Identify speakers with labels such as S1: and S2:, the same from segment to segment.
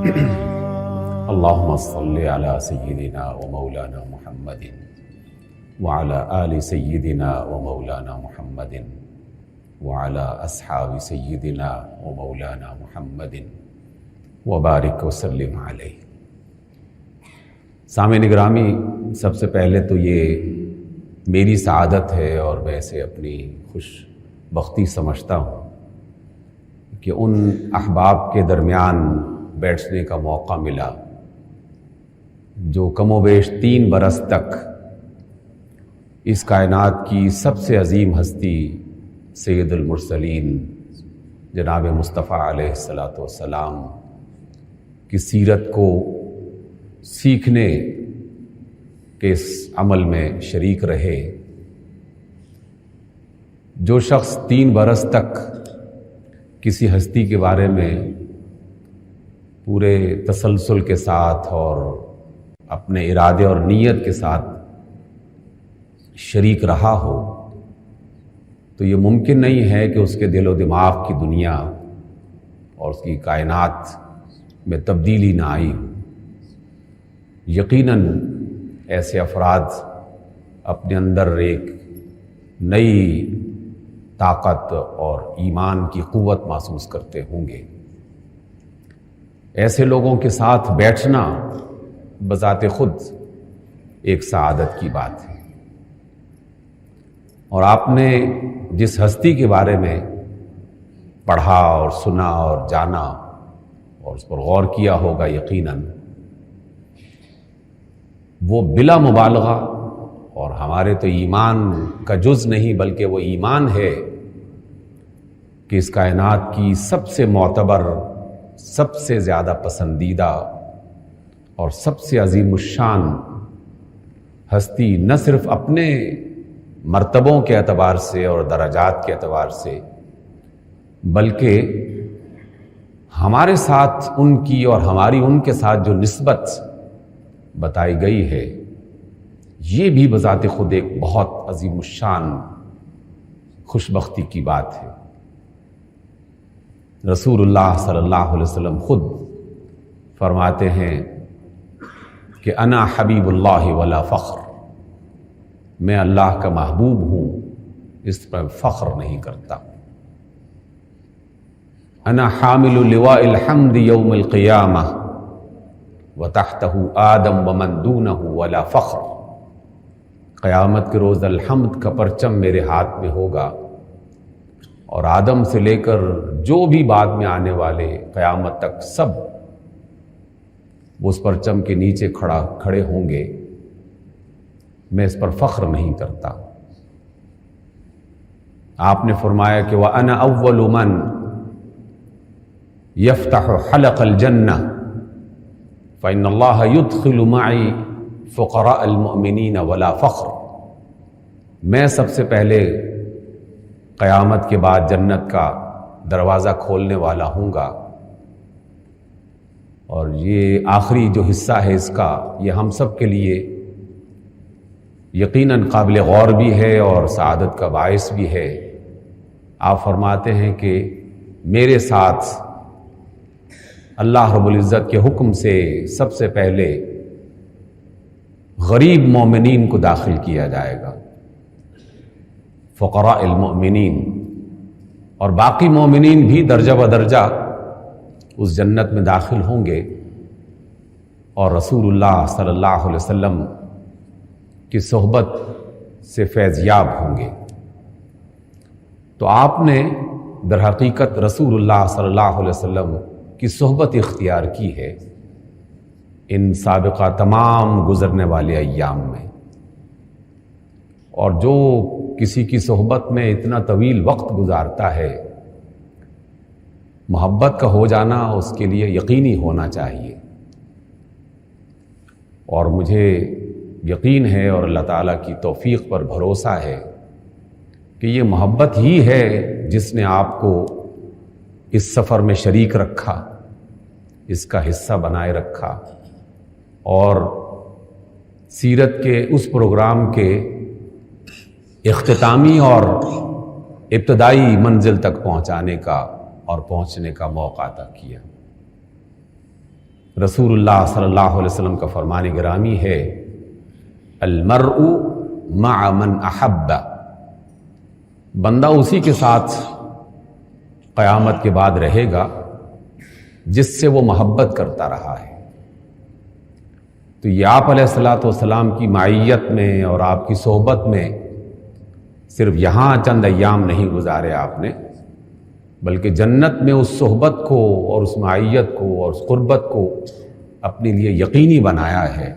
S1: اللهم صل على سيدنا ومولانا محمد وعلى آل سيدنا ومولانا محمد وعلى أصحاب سيدنا ومولانا محمد وبارک وسلم علیہ۔ سامعین گرامی، سب سے پہلے تو یہ میری سعادت ہے اور میں اسے اپنی خوش بختی سمجھتا ہوں کہ ان احباب کے درمیان بیٹھنے کا موقع ملا جو کم و بیش 3 برس تک اس کائنات کی سب سے عظیم ہستی سید المرسلین جناب مصطفیٰ علیہ الصلاۃ والسلام کی سیرت کو سیکھنے کے اس عمل میں شریک رہے۔ جو شخص 3 برس تک کسی ہستی کے بارے میں پورے تسلسل کے ساتھ اور اپنے ارادے اور نیت کے ساتھ شریک رہا ہو تو یہ ممکن نہیں ہے کہ اس کے دل و دماغ کی دنیا اور اس کی کائنات میں تبدیلی نہ آئی ہو۔ یقیناً ایسے افراد اپنے اندر ایک نئی طاقت اور ایمان کی قوت محسوس کرتے ہوں گے۔ ایسے لوگوں کے ساتھ بیٹھنا بذات خود ایک سعادت کی بات ہے، اور آپ نے جس ہستی کے بارے میں پڑھا اور سنا اور جانا اور اس پر غور کیا ہوگا، یقیناً وہ بلا مبالغہ اور ہمارے تو ایمان کا جز نہیں بلکہ وہ ایمان ہے کہ اس کائنات کی سب سے معتبر، سب سے زیادہ پسندیدہ اور سب سے عظیم الشان ہستی نہ صرف اپنے مرتبوں کے اعتبار سے اور درجات کے اعتبار سے بلکہ ہمارے ساتھ ان کی اور ہماری ان کے ساتھ جو نسبت بتائی گئی ہے، یہ بھی بذات خود ایک بہت عظیم الشان خوش بختی کی بات ہے۔ رسول اللہ صلی اللہ علیہ وسلم خود فرماتے ہیں کہ انا حبیب اللہ ولا فخر، میں اللہ کا محبوب ہوں، اس پر فخر نہیں کرتا۔ انا حامل لواء الحمد یوم القیامہ وتحتہ آدم ومن دونہ ولا فخر، قیامت کے روز الحمد کا پرچم میرے ہاتھ میں ہوگا اور آدم سے لے کر جو بھی بعد میں آنے والے قیامت تک سب اس پرچم کے نیچے کھڑے ہوں گے، میں اس پر فخر نہیں کرتا۔ آپ نے فرمایا کہ وَأَنَا أَوَّلُ مَنْ يَفْتَحُ حَلَقَ الْجَنَّةِ فَإِنَّ اللَّهَ يُدْخِلُ مَعِي فُقَرَاءَ الْمُؤْمِنِينَ وَلَا فَخْرٍ، میں سب سے پہلے قیامت کے بعد جنت کا دروازہ کھولنے والا ہوں گا، اور یہ آخری جو حصہ ہے اس کا، یہ ہم سب کے لیے یقیناً قابل غور بھی ہے اور سعادت کا باعث بھی ہے۔ آپ فرماتے ہیں کہ میرے ساتھ اللہ رب العزت کے حکم سے سب سے پہلے غریب مومنین کو داخل کیا جائے گا، فقراء المؤمنین، اور باقی مومنین بھی درجہ بدرجہ اس جنت میں داخل ہوں گے اور رسول اللہ صلی اللہ علیہ وسلم کی صحبت سے فیض یاب ہوں گے۔ تو آپ نے در حقیقت رسول اللہ صلی اللہ علیہ وسلم کی صحبت اختیار کی ہے ان سابقہ تمام گزرنے والے ایام میں، اور جو کسی کی صحبت میں اتنا طویل وقت گزارتا ہے، محبت کا ہو جانا اس کے لیے یقینی ہونا چاہیے، اور مجھے یقین ہے اور اللہ تعالیٰ کی توفیق پر بھروسہ ہے کہ یہ محبت ہی ہے جس نے آپ کو اس سفر میں شریک رکھا، اس کا حصہ بنائے رکھا، اور سیرت کے اس پروگرام کے اختتامی اور ابتدائی منزل تک پہنچانے کا اور پہنچنے کا موقع عطا کیا۔ رسول اللہ صلی اللہ علیہ وسلم کا فرمان گرامی ہے، المرء مع من احب، بندہ اسی کے ساتھ قیامت کے بعد رہے گا جس سے وہ محبت کرتا رہا ہے۔ تو یہ آپ علیہ الصلوۃ والسلام کی معیت میں اور آپ کی صحبت میں صرف یہاں چند ایام نہیں گزارے آپ نے، بلکہ جنت میں اس صحبت کو اور اس معیت کو اور اس قربت کو اپنے لیے یقینی بنایا ہے۔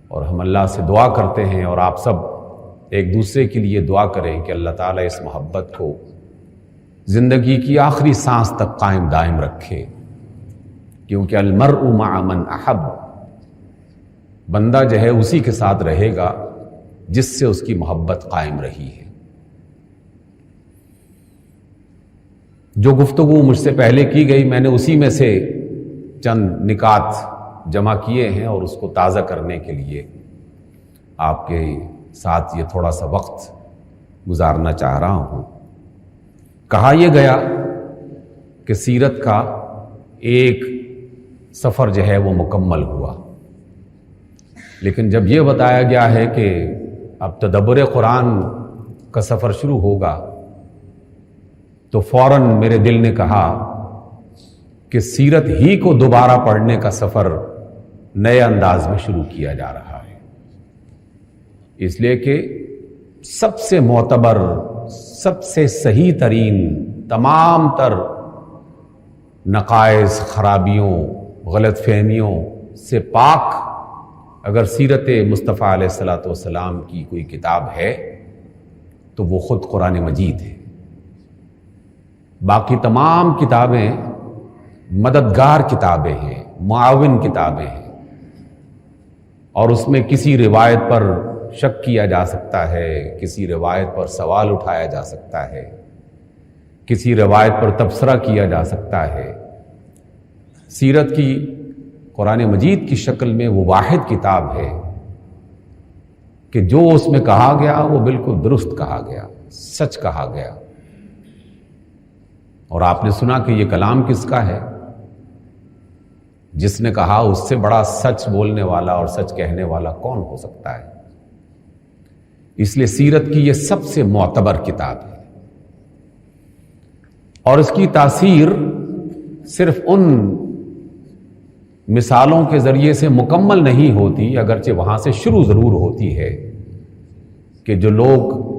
S1: اور ہم اللہ سے دعا کرتے ہیں، اور آپ سب ایک دوسرے کے لیے دعا کریں کہ اللہ تعالیٰ اس محبت کو زندگی کی آخری سانس تک قائم دائم رکھے، کیونکہ المرء مع من احب، بندہ جو ہے اسی کے ساتھ رہے گا جس سے اس کی محبت قائم رہی ہے۔ جو گفتگو مجھ سے پہلے کی گئی، میں نے اسی میں سے چند نکات جمع کیے ہیں اور اس کو تازہ کرنے کے لیے آپ کے ساتھ یہ تھوڑا سا وقت گزارنا چاہ رہا ہوں۔ کہا یہ گیا کہ سیرت کا ایک سفر جو ہے وہ مکمل ہوا، لیکن جب یہ بتایا گیا ہے کہ اب تدبر قرآن کا سفر شروع ہوگا، تو فوراً میرے دل نے کہا کہ سیرت ہی کو دوبارہ پڑھنے کا سفر نئے انداز میں شروع کیا جا رہا ہے، اس لیے کہ سب سے معتبر، سب سے صحیح ترین، تمام تر نقائص، خرابیوں، غلط فہمیوں سے پاک اگر سیرت مصطفیٰ علیہ الصلوۃ والسلام کی کوئی کتاب ہے تو وہ خود قرآن مجید ہے۔ باقی تمام کتابیں مددگار کتابیں ہیں، معاون کتابیں ہیں، اور اس میں کسی روایت پر شک کیا جا سکتا ہے، کسی روایت پر سوال اٹھایا جا سکتا ہے، کسی روایت پر تبصرہ کیا جا سکتا ہے۔ سیرت کی قرآن مجید کی شکل میں وہ واحد کتاب ہے کہ جو اس میں کہا گیا وہ بالکل درست کہا گیا، سچ کہا گیا۔ اور آپ نے سنا کہ یہ کلام کس کا ہے؟ جس نے کہا اس سے بڑا سچ بولنے والا اور سچ کہنے والا کون ہو سکتا ہے؟ اس لیے سیرت کی یہ سب سے معتبر کتاب ہے، اور اس کی تاثیر صرف ان مثالوں کے ذریعے سے مکمل نہیں ہوتی، اگرچہ وہاں سے شروع ضرور ہوتی ہے کہ جو لوگ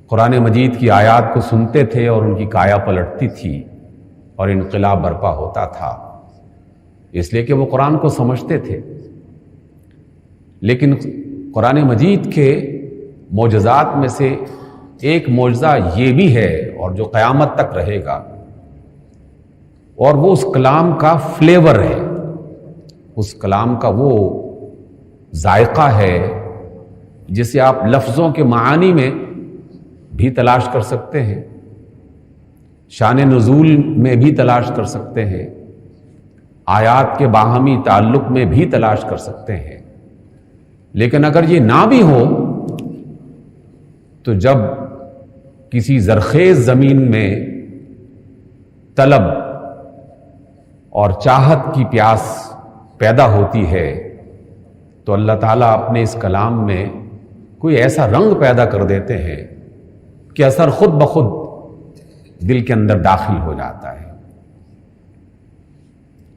S1: قرآن مجید کی آیات کو سنتے تھے اور ان کی کایا پلٹتی تھی اور انقلاب برپا ہوتا تھا، اس لیے کہ وہ قرآن کو سمجھتے تھے۔ لیکن قرآن مجید کے معجزات میں سے ایک معجزہ یہ بھی ہے، اور جو قیامت تک رہے گا، اور وہ اس کلام کا فلیور ہے، اس کلام کا وہ ذائقہ ہے جسے آپ لفظوں کے معانی میں بھی تلاش کر سکتے ہیں، شان نزول میں بھی تلاش کر سکتے ہیں، آیات کے باہمی تعلق میں بھی تلاش کر سکتے ہیں۔ لیکن اگر یہ نہ بھی ہو تو جب کسی زرخیز زمین میں طلب اور چاہت کی پیاس پیدا ہوتی ہے تو اللہ تعالیٰ اپنے اس کلام میں کوئی ایسا رنگ پیدا کر دیتے ہیں کہ اثر خود بخود دل کے اندر داخل ہو جاتا ہے۔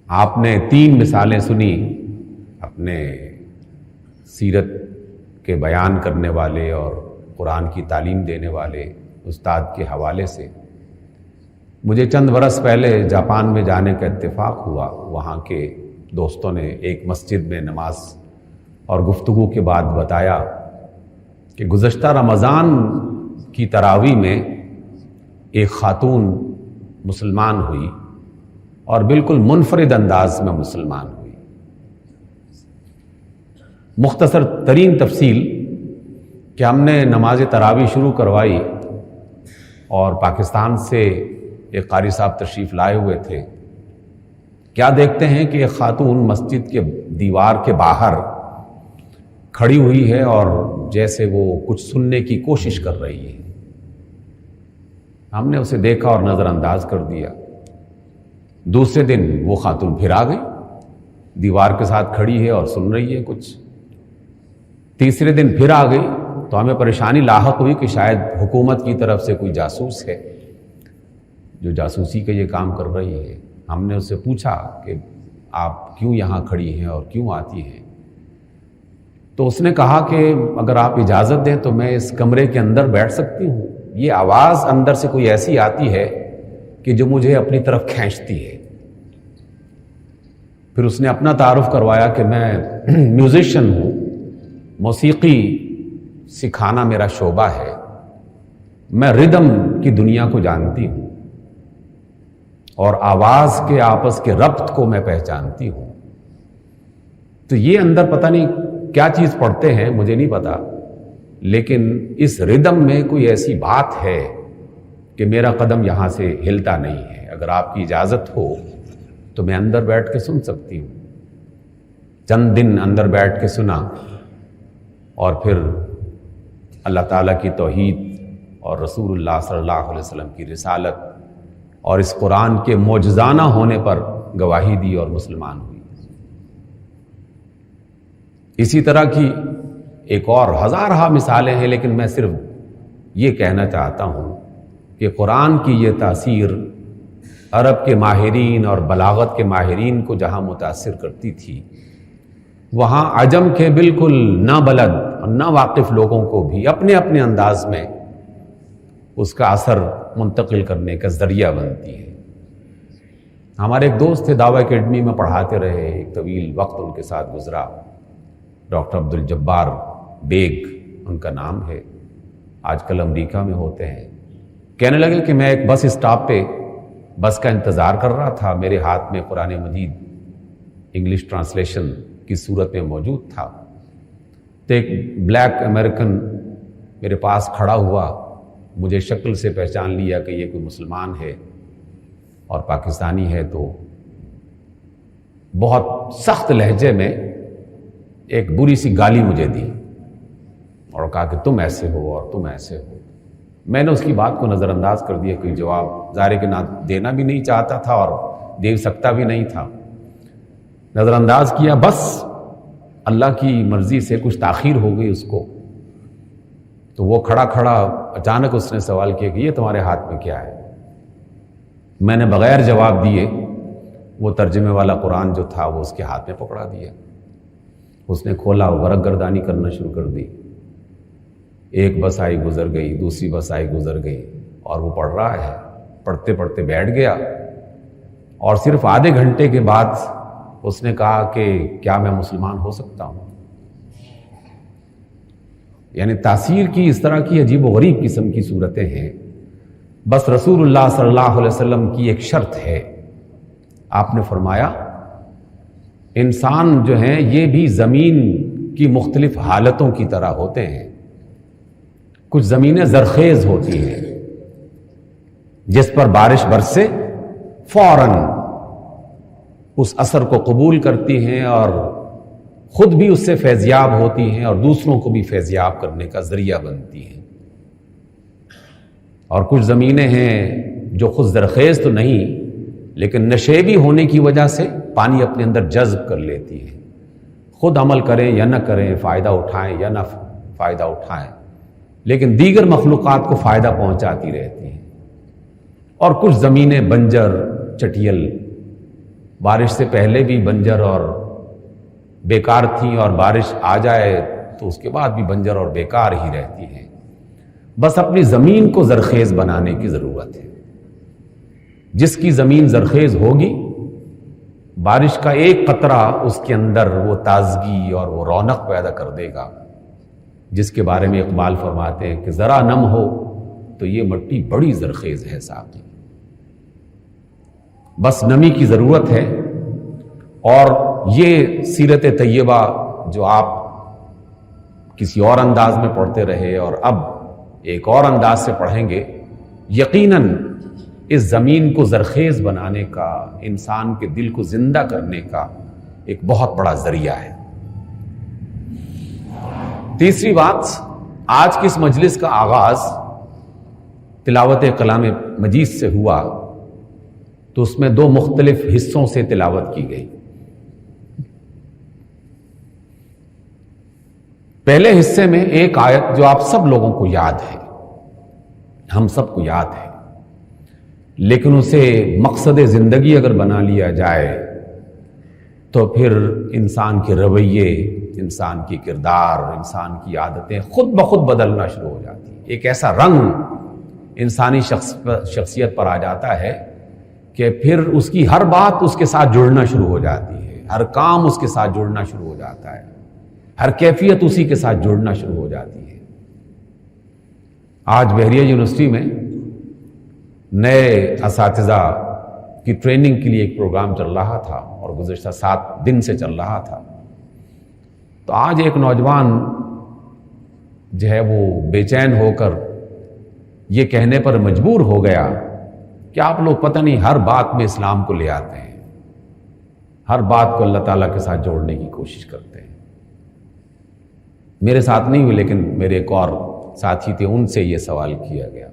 S1: آپ نے 3 مثالیں سنی اپنے سیرت کے بیان کرنے والے اور قرآن کی تعلیم دینے والے استاد کے حوالے سے۔ مجھے چند برس پہلے جاپان میں جانے کا اتفاق ہوا، وہاں کے دوستوں نے ایک مسجد میں نماز اور گفتگو کے بعد بتایا کہ گزشتہ رمضان کی تراویح میں ایک خاتون مسلمان ہوئی اور بالکل منفرد انداز میں مسلمان ہوئی۔ مختصر ترین تفصیل کہ ہم نے نماز تراویح شروع کروائی اور پاکستان سے ایک قاری صاحب تشریف لائے ہوئے تھے۔ کیا دیکھتے ہیں کہ ایک خاتون مسجد کے دیوار کے باہر کھڑی ہوئی ہے اور جیسے وہ کچھ سننے کی کوشش کر رہی ہے۔ ہم نے اسے دیکھا اور نظر انداز کر دیا۔ دوسرے دن وہ خاتون پھر آ گئی، دیوار کے ساتھ کھڑی ہے اور سن رہی ہے کچھ۔ تیسرے دن پھر آ گئی تو ہمیں پریشانی لاحق ہوئی کہ شاید حکومت کی طرف سے کوئی جاسوس ہے جو جاسوسی کا یہ کام کر رہی ہے۔ ہم نے اس سے پوچھا کہ آپ کیوں یہاں کھڑی ہیں اور کیوں آتی ہیں؟ تو اس نے کہا کہ اگر آپ اجازت دیں تو میں اس کمرے کے اندر بیٹھ سکتی ہوں، یہ آواز اندر سے کوئی ایسی آتی ہے کہ جو مجھے اپنی طرف کھینچتی ہے۔ پھر اس نے اپنا تعارف کروایا کہ میں میوزیشین ہوں، موسیقی سکھانا میرا شعبہ ہے، میں ردم کی دنیا کو جانتی ہوں اور آواز کے آپس کے ربط کو میں پہچانتی ہوں۔ تو یہ اندر پتہ نہیں کیا چیز پڑھتے ہیں، مجھے نہیں پتا، لیکن اس ردم میں کوئی ایسی بات ہے کہ میرا قدم یہاں سے ہلتا نہیں ہے۔ اگر آپ کی اجازت ہو تو میں اندر بیٹھ کے سن سکتی ہوں۔ چند دن اندر بیٹھ کے سنا اور پھر اللہ تعالیٰ کی توحید اور رسول اللہ صلی اللہ علیہ وسلم کی رسالت اور اس قرآن کے معجزانہ ہونے پر گواہی دی اور مسلمان ہوئی۔ اسی طرح کی ایک اور ہزارہ مثالیں ہیں، لیکن میں صرف یہ کہنا چاہتا ہوں کہ قرآن کی یہ تاثیر عرب کے ماہرین اور بلاغت کے ماہرین کو جہاں متاثر کرتی تھی، وہاں عجم کے بالکل نہ بلد اور نہ واقف لوگوں کو بھی اپنے اپنے انداز میں اس کا اثر منتقل کرنے کا ذریعہ بنتی ہے۔ ہمارے ایک دوست تھے، دعویٰ اکیڈمی میں پڑھاتے رہے، ایک طویل وقت ان کے ساتھ گزرا، ڈاکٹر عبدالجبار بیگ ان کا نام ہے، آج کل امریکہ میں ہوتے ہیں۔ کہنے لگے کہ میں ایک بس اسٹاپ پہ بس کا انتظار کر رہا تھا، میرے ہاتھ میں قرآن مجید انگلش ٹرانسلیشن کی صورت میں موجود تھا، تو ایک بلیک امریکن میرے پاس کھڑا ہوا، مجھے شکل سے پہچان لیا کہ یہ کوئی مسلمان ہے اور پاکستانی ہے، تو بہت سخت لہجے میں ایک بری سی گالی مجھے دی اور کہا کہ تم ایسے ہو اور تم ایسے ہو۔ میں نے اس کی بات کو نظر انداز کر دیا، کوئی جواب ظاہر کہ نہ دینا بھی نہیں چاہتا تھا اور دے سکتا بھی نہیں تھا، نظر انداز کیا۔ بس اللہ کی مرضی سے کچھ تاخیر ہو گئی اس کو، تو وہ کھڑا کھڑا اچانک اس نے سوال کیا کہ یہ تمہارے ہاتھ میں کیا ہے؟ میں نے بغیر جواب دیے وہ ترجمے والا قرآن جو تھا وہ اس کے ہاتھ میں پکڑا دیا۔ اس نے کھولا، ورق گردانی کرنا شروع کر دی۔ ایک بس آئی گزر گئی، دوسری بس آئی گزر گئی، اور وہ پڑھ رہا ہے۔ پڑھتے پڑھتے بیٹھ گیا اور صرف آدھے گھنٹے کے بعد اس نے کہا کہ کیا میں مسلمان ہو سکتا ہوں؟ یعنی تاثیر کی اس طرح کی عجیب و غریب قسم کی صورتیں ہیں۔ بس رسول اللہ صلی اللہ علیہ وسلم کی ایک شرط ہے، آپ نے فرمایا انسان جو ہیں یہ بھی زمین کی مختلف حالتوں کی طرح ہوتے ہیں۔ کچھ زمینیں زرخیز ہوتی ہیں جس پر بارش برسے فوراً اس اثر کو قبول کرتی ہیں اور خود بھی اس سے فیضیاب ہوتی ہیں اور دوسروں کو بھی فیضیاب کرنے کا ذریعہ بنتی ہیں، اور کچھ زمینیں ہیں جو خود زرخیز تو نہیں لیکن نشیبی ہونے کی وجہ سے پانی اپنے اندر جذب کر لیتی ہیں، خود عمل کریں یا نہ کریں، فائدہ اٹھائیں یا نہ فائدہ اٹھائیں، لیکن دیگر مخلوقات کو فائدہ پہنچاتی رہتی ہیں۔ اور کچھ زمینیں بنجر چٹیل، بارش سے پہلے بھی بنجر اور بیکار تھیں، اور بارش آ جائے تو اس کے بعد بھی بنجر اور بیکار ہی رہتی ہیں۔ بس اپنی زمین کو زرخیز بنانے کی ضرورت ہے۔ جس کی زمین زرخیز ہوگی، بارش کا ایک قطرہ اس کے اندر وہ تازگی اور وہ رونق پیدا کر دے گا، جس کے بارے میں اقبال فرماتے ہیں کہ ذرا نم ہو تو یہ مٹی بڑی زرخیز ہے ساقی۔ بس نمی کی ضرورت ہے۔ اور یہ سیرت طیبہ جو آپ کسی اور انداز میں پڑھتے رہے اور اب ایک اور انداز سے پڑھیں گے، یقیناً اس زمین کو زرخیز بنانے کا، انسان کے دل کو زندہ کرنے کا ایک بہت بڑا ذریعہ ہے۔ تیسری بات، آج کی اس مجلس کا آغاز تلاوت کلام مجید سے ہوا، تو اس میں 2 مختلف حصوں سے تلاوت کی گئی. پہلے حصے میں ایک آیت جو آپ سب لوگوں کو یاد ہے، ہم سب کو یاد ہے، لیکن اسے مقصد زندگی اگر بنا لیا جائے تو پھر انسان کے رویے، انسان کی کردار، انسان کی عادتیں خود بخود بدلنا شروع ہو جاتی ہیں. ایک ایسا رنگ انسانی شخصیت پر آ جاتا ہے کہ پھر اس کی ہر بات اس کے ساتھ جڑنا شروع ہو جاتی ہے، ہر کام اس کے ساتھ جڑنا شروع ہو جاتا ہے، ہر کیفیت اسی کے ساتھ جڑنا شروع ہو جاتی ہے. آج بحریہ یونیورسٹی میں نئے اساتذہ کی ٹریننگ کے لیے ایک پروگرام چل رہا تھا اور گزشتہ 7 دن سے چل رہا تھا. تو آج ایک نوجوان جو ہے وہ بے چین ہو کر یہ کہنے پر مجبور ہو گیا کہ آپ لوگ پتہ نہیں ہر بات میں اسلام کو لے آتے ہیں، ہر بات کو اللہ تعالیٰ کے ساتھ جوڑنے کی کوشش کرتے ہیں. میرے ساتھ نہیں ہوئی لیکن میرے ایک اور ساتھی تھے، ان سے یہ سوال کیا گیا.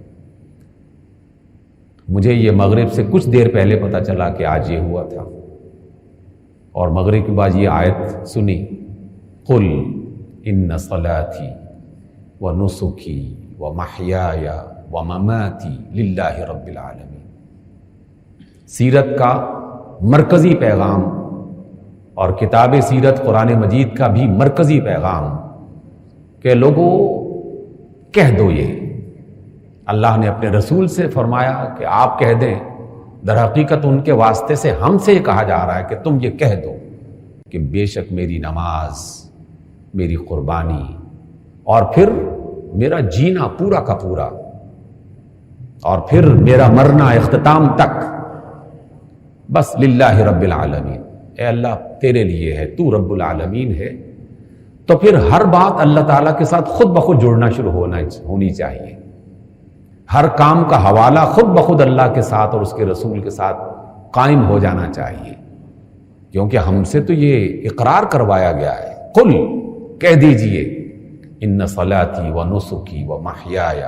S1: مجھے یہ مغرب سے کچھ دیر پہلے پتہ چلا کہ آج یہ ہوا تھا، اور مغرب کے بعد یہ آیت سنی، قل ان صلاتی ونسکی ومحیای ومماتی للہ رب العالمین. سیرت کا مرکزی پیغام اور کتاب سیرت قرآن مجید کا بھی مرکزی پیغام کہ لوگوں کہہ دو. یہ اللہ نے اپنے رسول سے فرمایا کہ آپ کہہ دیں. در حقیقت ان کے واسطے سے ہم سے یہ کہا جا رہا ہے کہ تم یہ کہہ دو کہ بے شک میری نماز، میری قربانی اور پھر میرا جینا پورا کا پورا اور پھر میرا مرنا اختتام تک بس للہ رب العالمین، اے اللہ تیرے لیے ہے، تو رب العالمین ہے. تو پھر ہر بات اللہ تعالیٰ کے ساتھ خود بخود جڑنا شروع ہونی چاہیے. ہر کام کا حوالہ خود بخود اللہ کے ساتھ اور اس کے رسول کے ساتھ قائم ہو جانا چاہیے، کیونکہ ہم سے تو یہ اقرار کروایا گیا ہے. قل کہہ دیجئے ان صلاتی و نسکی و محیای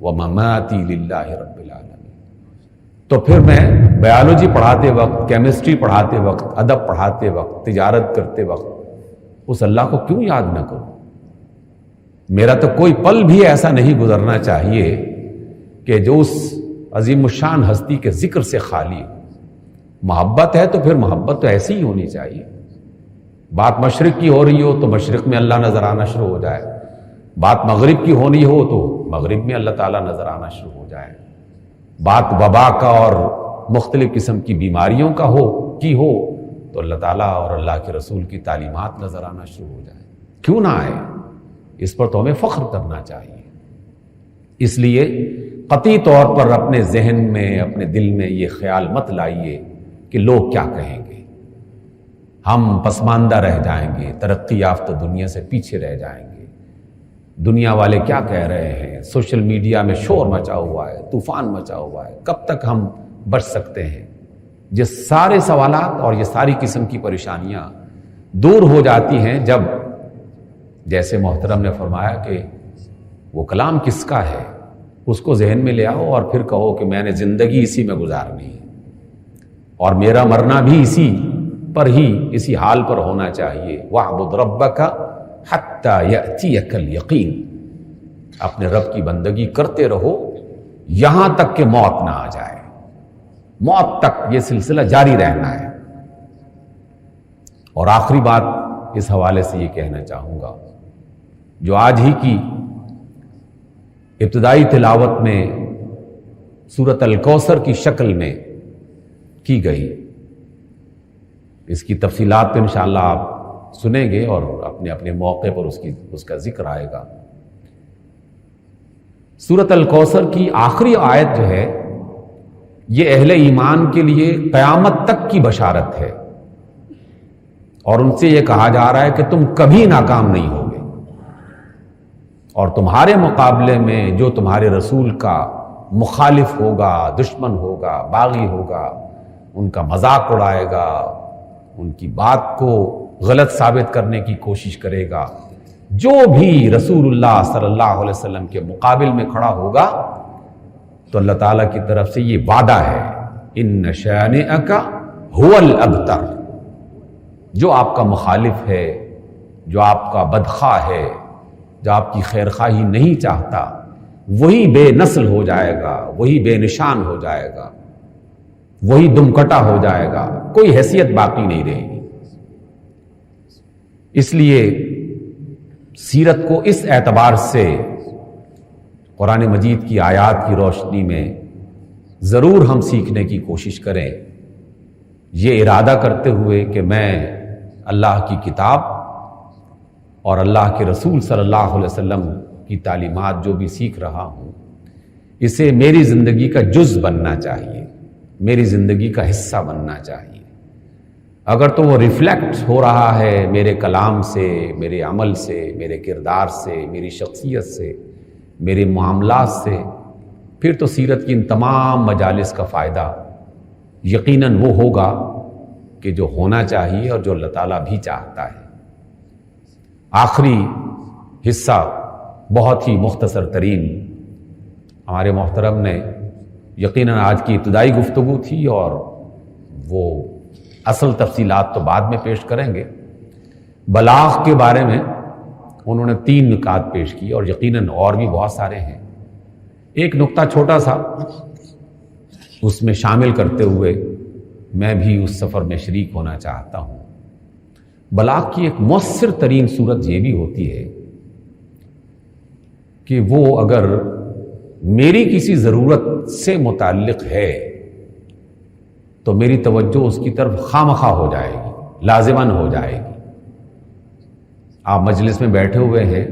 S1: و مماتی للہ رب العالمین. تو پھر میں بایولوجی پڑھاتے وقت، کیمسٹری پڑھاتے وقت، ادب پڑھاتے وقت، تجارت کرتے وقت اس اللہ کو کیوں یاد نہ کروں؟ میرا تو کوئی پل بھی ایسا نہیں گزرنا چاہیے کہ جو اس عظیم الشان ہستی کے ذکر سے خالی ہو. محبت ہے تو پھر محبت تو ایسی ہی ہونی چاہیے. بات مشرق کی ہو رہی ہو تو مشرق میں اللہ نظر آنا شروع ہو جائے، بات مغرب کی ہونی ہو تو مغرب میں اللہ تعالیٰ نظر آنا شروع ہو جائے، بات وبا کا اور مختلف قسم کی بیماریوں کا ہو تو اللہ تعالیٰ اور اللہ کے رسول کی تعلیمات نظر آنا شروع ہو جائے. کیوں نہ آئے؟ اس پر تو ہمیں فخر کرنا چاہیے. اس لیے قطعی طور پر اپنے ذہن میں، اپنے دل میں یہ خیال مت لائیے کہ لوگ کیا کہیں گے، ہم پسماندہ رہ جائیں گے، ترقی یافتہ دنیا سے پیچھے رہ جائیں گے، دنیا والے کیا کہہ رہے ہیں، سوشل میڈیا میں شور مچا ہوا ہے، طوفان مچا ہوا ہے، کب تک ہم بچ سکتے ہیں؟ یہ سارے سوالات اور یہ ساری قسم کی پریشانیاں دور ہو جاتی ہیں جب جیسے محترم نے فرمایا کہ وہ کلام کس کا ہے اس کو ذہن میں لے آؤ اور پھر کہو کہ میں نے زندگی اسی میں گزارنی ہے اور میرا مرنا بھی اسی پر ہی، اسی حال پر ہونا چاہیے. وَاعْبُدْ رَبَّكَ حَتَّى يَأْتِيَكَ الْيَقِينُ. اپنے رب کی بندگی کرتے رہو یہاں تک کہ موت نہ آ جائے. موت تک یہ سلسلہ جاری رہنا ہے. اور آخری بات اس حوالے سے یہ کہنا چاہوں گا، جو آج ہی کی ابتدائی تلاوت میں سورۃ الکوثر کی شکل میں کی گئی، اس کی تفصیلات پہ انشاءاللہ آپ سنیں گے اور اپنے اپنے موقع پر اس کا ذکر آئے گا. سورۃ الکوثر کی آخری آیت جو ہے یہ اہل ایمان کے لیے قیامت تک کی بشارت ہے اور ان سے یہ کہا جا رہا ہے کہ تم کبھی ناکام نہیں ہوگے اور تمہارے مقابلے میں جو تمہارے رسول کا مخالف ہوگا، دشمن ہوگا، باغی ہوگا، ان کا مذاق اڑائے گا، ان کی بات کو غلط ثابت کرنے کی کوشش کرے گا، جو بھی رسول اللہ صلی اللہ علیہ وسلم کے مقابل میں کھڑا ہوگا تو اللہ تعالیٰ کی طرف سے یہ وعدہ ہے ان شانئک هو الابتر، جو آپ کا مخالف ہے، جو آپ کا بدخواہ ہے، جو آپ کی خیر خواہی نہیں چاہتا، وہی بے نسل ہو جائے گا، وہی بے نشان ہو جائے گا، وہی دمکٹا ہو جائے گا، کوئی حیثیت باقی نہیں رہے گی۔ اس لیے سیرت کو اس اعتبار سے قرآن مجید کی آیات کی روشنی میں ضرور ہم سیکھنے کی کوشش کریں، یہ ارادہ کرتے ہوئے کہ میں اللہ کی کتاب اور اللہ کے رسول صلی اللہ علیہ وسلم کی تعلیمات جو بھی سیکھ رہا ہوں، اسے میری زندگی کا جز بننا چاہیے، میری زندگی کا حصہ بننا چاہیے۔ اگر تو وہ ریفلیکٹ ہو رہا ہے میرے کلام سے، میرے عمل سے، میرے کردار سے، میری شخصیت سے، میرے معاملات سے، پھر تو سیرت کی ان تمام مجالس کا فائدہ یقیناً وہ ہوگا کہ جو ہونا چاہیے اور جو اللہ تعالیٰ بھی چاہتا ہے۔ آخری حصہ بہت ہی مختصر ترین، ہمارے محترم نے یقیناً آج کی ابتدائی گفتگو تھی اور وہ اصل تفصیلات تو بعد میں پیش کریں گے۔ بلاغ کے بارے میں انہوں نے 3 نکات پیش کی اور یقیناً اور بھی بہت سارے ہیں۔ ایک نقطہ چھوٹا سا اس میں شامل کرتے ہوئے میں بھی اس سفر میں شریک ہونا چاہتا ہوں۔ بلاغ کی ایک مؤثر ترین صورت یہ بھی ہوتی ہے کہ وہ اگر میری کسی ضرورت سے متعلق ہے تو میری توجہ اس کی طرف خواہ ہو جائے گی، لازماً ہو جائے گی۔ آپ مجلس میں بیٹھے ہوئے ہیں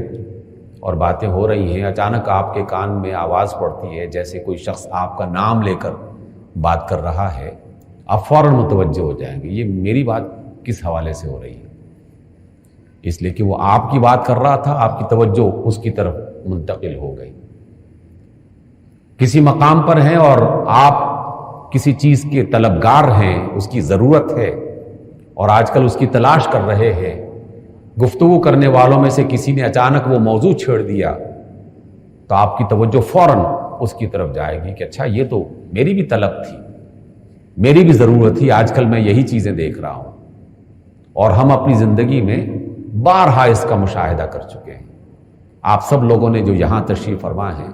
S1: اور باتیں ہو رہی ہیں، اچانک آپ کے کان میں آواز پڑتی ہے جیسے کوئی شخص آپ کا نام لے کر بات کر رہا ہے، آپ فوراً متوجہ ہو جائیں گے یہ میری بات کس حوالے سے ہو رہی ہے، اس لیے کہ وہ آپ کی بات کر رہا تھا، آپ کی توجہ اس کی طرف منتقل ہو گئی۔ کسی مقام پر ہیں اور آپ کسی چیز کے طلبگار ہیں، اس کی ضرورت ہے اور آج کل اس کی تلاش کر رہے ہیں، گفتگو کرنے والوں میں سے کسی نے اچانک وہ موضوع چھیڑ دیا تو آپ کی توجہ فوراً اس کی طرف جائے گی کہ اچھا یہ تو میری بھی طلب تھی، میری بھی ضرورت تھی، آج کل میں یہی چیزیں دیکھ رہا ہوں۔ اور ہم اپنی زندگی میں بارہا اس کا مشاہدہ کر چکے ہیں۔ آپ سب لوگوں نے جو یہاں تشریف فرما ہیں،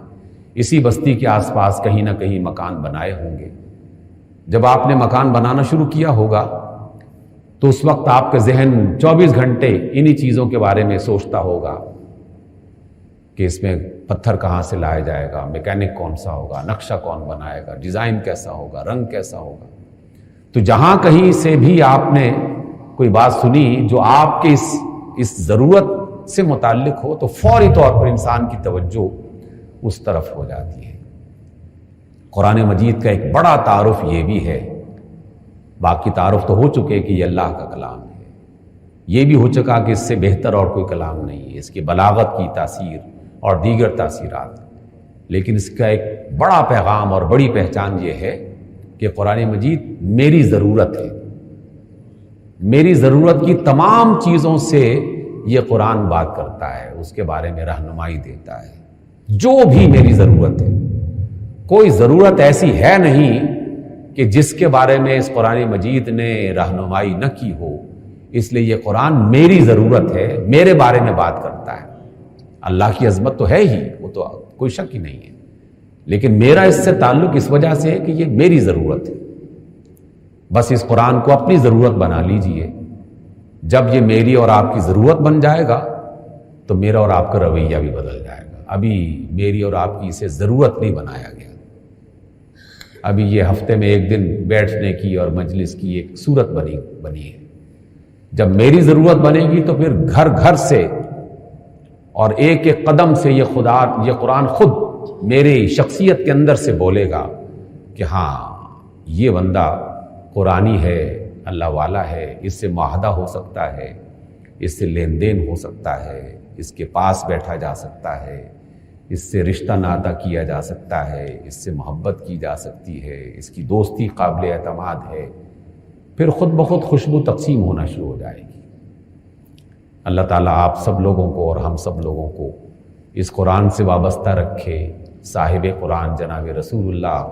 S1: اسی بستی کے آس پاس کہیں نہ کہیں مکان بنائے ہوں گے۔ جب آپ نے مکان بنانا شروع کیا ہوگا تو اس وقت آپ کا ذہن 24 گھنٹے انہی چیزوں کے بارے میں سوچتا ہوگا کہ اس میں پتھر کہاں سے لایا جائے گا، میکینک کون سا ہوگا، نقشہ کون بنائے گا، ڈیزائن کیسا ہوگا، رنگ کیسا ہوگا۔ تو جہاں کہیں سے بھی آپ نے کوئی بات سنی جو آپ کے اس ضرورت سے متعلق ہو تو فوری طور پر انسان کی توجہ اس طرف ہو جاتی ہے۔ قرآن مجید کا ایک بڑا تعارف یہ بھی ہے، باقی تعارف تو ہو چکے کہ یہ اللہ کا کلام ہے، یہ بھی ہو چکا کہ اس سے بہتر اور کوئی کلام نہیں ہے، اس کی بلاغت کی تاثیر اور دیگر تاثیرات، لیکن اس کا ایک بڑا پیغام اور بڑی پہچان یہ ہے کہ قرآن مجید میری ضرورت ہے، میری ضرورت کی تمام چیزوں سے یہ قرآن بات کرتا ہے، اس کے بارے میں رہنمائی دیتا ہے۔ جو بھی میری ضرورت ہے، کوئی ضرورت ایسی ہے نہیں کہ جس کے بارے میں اس قرآن مجید نے رہنمائی نہ کی ہو، اس لیے یہ قرآن میری ضرورت ہے، میرے بارے میں بات کرتا ہے۔ اللہ کی عظمت تو ہے ہی، وہ تو کوئی شک ہی نہیں ہے، لیکن میرا اس سے تعلق اس وجہ سے ہے کہ یہ میری ضرورت ہے۔ بس اس قرآن کو اپنی ضرورت بنا لیجئے، جب یہ میری اور آپ کی ضرورت بن جائے گا تو میرا اور آپ کا رویہ بھی بدل جائے گا۔ ابھی میری اور آپ کی اسے ضرورت نہیں بنایا گیا، ابھی یہ ہفتے میں ایک دن بیٹھنے کی اور مجلس کی ایک صورت بنی ہے۔ جب میری ضرورت بنے گی تو پھر گھر گھر سے اور ایک ایک قدم سے یہ قرآن خود میری شخصیت کے اندر سے بولے گا کہ ہاں یہ بندہ قرآنی ہے، اللہ والا ہے، اس سے معاہدہ ہو سکتا ہے، اس سے لین دین ہو سکتا ہے، اس کے پاس بیٹھا جا سکتا ہے، اس سے رشتہ ناتا کیا جا سکتا ہے، اس سے محبت کی جا سکتی ہے، اس کی دوستی قابل اعتماد ہے، پھر خود بخود خوشبو تقسیم ہونا شروع ہو جائے گی۔ اللہ تعالیٰ آپ سب لوگوں کو اور ہم سب لوگوں کو اس قرآن سے وابستہ رکھے، صاحب قرآن جناب رسول اللہ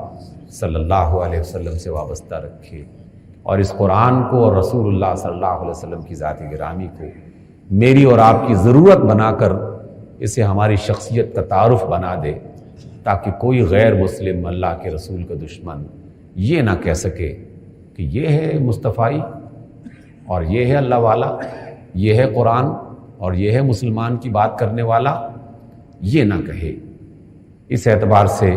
S1: صلی اللہ علیہ وسلم سے وابستہ رکھے، اور اس قرآن کو اور رسول اللہ صلی اللہ علیہ وسلم کی ذات گرامی کو میری اور آپ کی ضرورت بنا کر اسے ہماری شخصیت کا تعارف بنا دے، تاکہ کوئی غیر مسلم اللہ کے رسول کا دشمن یہ نہ کہہ سکے کہ یہ ہے مصطفی اور یہ ہے اللہ والا، یہ ہے قرآن اور یہ ہے مسلمان کی بات کرنے والا، یہ نہ کہے۔ اس اعتبار سے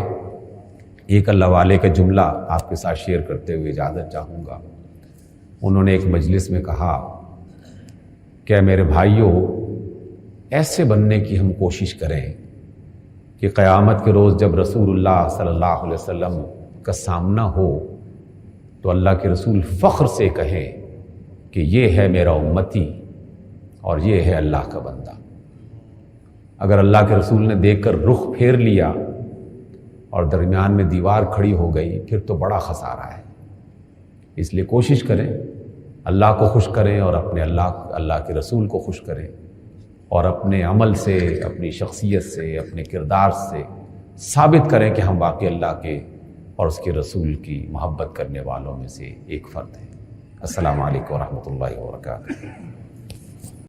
S1: ایک اللہ والے کا جملہ آپ کے ساتھ شیئر کرتے ہوئے اجازت چاہوں گا۔ انہوں نے ایک مجلس میں کہا کہ میرے بھائیوں، ایسے بننے کی ہم کوشش کریں کہ قیامت کے روز جب رسول اللہ صلی اللہ علیہ وسلم کا سامنا ہو تو اللہ کے رسول فخر سے کہیں کہ یہ ہے میرا امتی اور یہ ہے اللہ کا بندہ۔ اگر اللہ کے رسول نے دیکھ کر رخ پھیر لیا اور درمیان میں دیوار کھڑی ہو گئی پھر تو بڑا خسارہ ہے۔ اس لیے کوشش کریں اللہ کو خوش کریں اور اپنے اللہ کے رسول کو خوش کریں، اور اپنے عمل سے، اپنی شخصیت سے، اپنے کردار سے ثابت کریں کہ ہم واقعی اللہ کے اور اس کے رسول کی محبت کرنے والوں میں سے ایک فرد ہیں۔ السلام علیکم ورحمۃ اللہ وبرکاتہ۔